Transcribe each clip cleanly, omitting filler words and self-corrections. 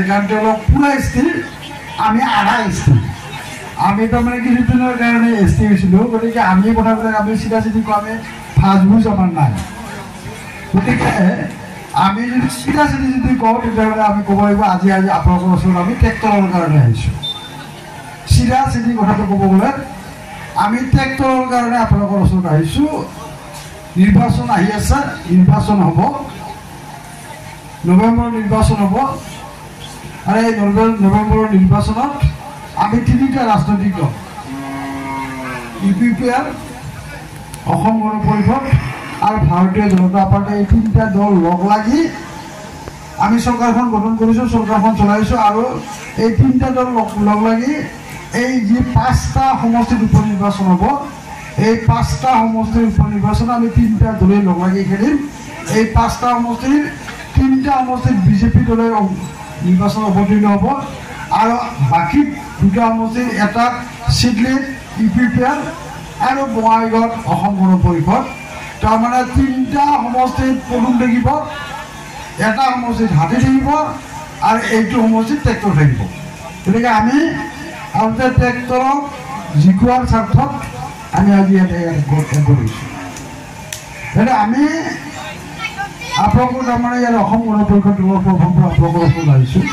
গানটা হলো পুরা স্থির, আমি আধা স্থির। আমি তো মানে কিছুদিনের কারণে স্থির হয়েছিল, গতিকে আমি কথাবিলাক আমি চিধা চিধি আমি ফাজ বুজ আমার নাই। গতিকে আমি যদি চিধা চিধি যদি কওঁ তেতিয়াহ'লে আমি ক'ব লাগিব আজি আপোনালোকৰ ওচৰত আমি ট্ৰেক্টৰৰ কাৰণে আহিছোঁ। চিধা চিধি কথাটো ক'ব গ'লে আমি ট্ৰেক্টৰৰ কাৰণে আপোনালোকৰ ওচৰত আহিছোঁ। নিৰ্বাচন আহি আছে, নিৰ্বাচন হ'ব, নৱেম্বৰৰ নিৰ্বাচন হ'ব। আৰু এই নৱেম্বৰৰ নিৰ্বাচনত আমি তিনিটা ৰাজনৈতিক দল UPPR, অসম গণ পৰিষদ আৰু ভাৰতীয় জনতা পাৰ্টি, এই তিনিটা দল লগ লাগি আমি চৰকাৰখন গঠন কৰিছোঁ, চৰকাৰখন চলাইছোঁ। আৰু এই তিনিটা দল লগ লাগি এই যি 5টা সমষ্টিত উপ নিৰ্বাচন হ'ব, এই 5টা সমষ্টিৰ উপ নিৰ্বাচন আমি তিনিটা দলে লগ লাগি খেলিম। এই 5টা সমষ্টিৰ 3টা সমষ্টিত বিজেপি দলে নিৰ্বাচন অৱতীৰ্ণ হ'ব আৰু বাকী 2টা সমষ্টিৰ এটা চিডলিত UPPR আৰু বঙাইগাঁৱত অসম গণ পৰিষদ। তাৰমানে 3টা সমষ্টিত পদুম থাকিব, এটা সমষ্টিত হাতী থাকিব আৰু এইটো সমষ্টিত ট্ৰেক্টৰ থাকিব। গতিকে আমি আচলতে ট্ৰেক্টৰক জিকোৱাৰ স্বাৰ্থত আমি আজি ইয়াতে কৰিছোঁ। গতিকে আমি আপোনালোকৰ তাৰমানে ইয়াত অসম গণ পৰিষদ দলৰ পৰা আপোনালোকৰ ওচৰত আহিছোঁ।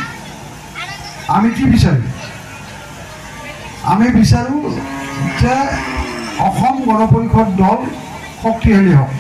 আমি কি বিচাৰোঁ? আমি বিচাৰোঁ যে অসম গণ পৰিষদ দল শক্তিশালী হওক।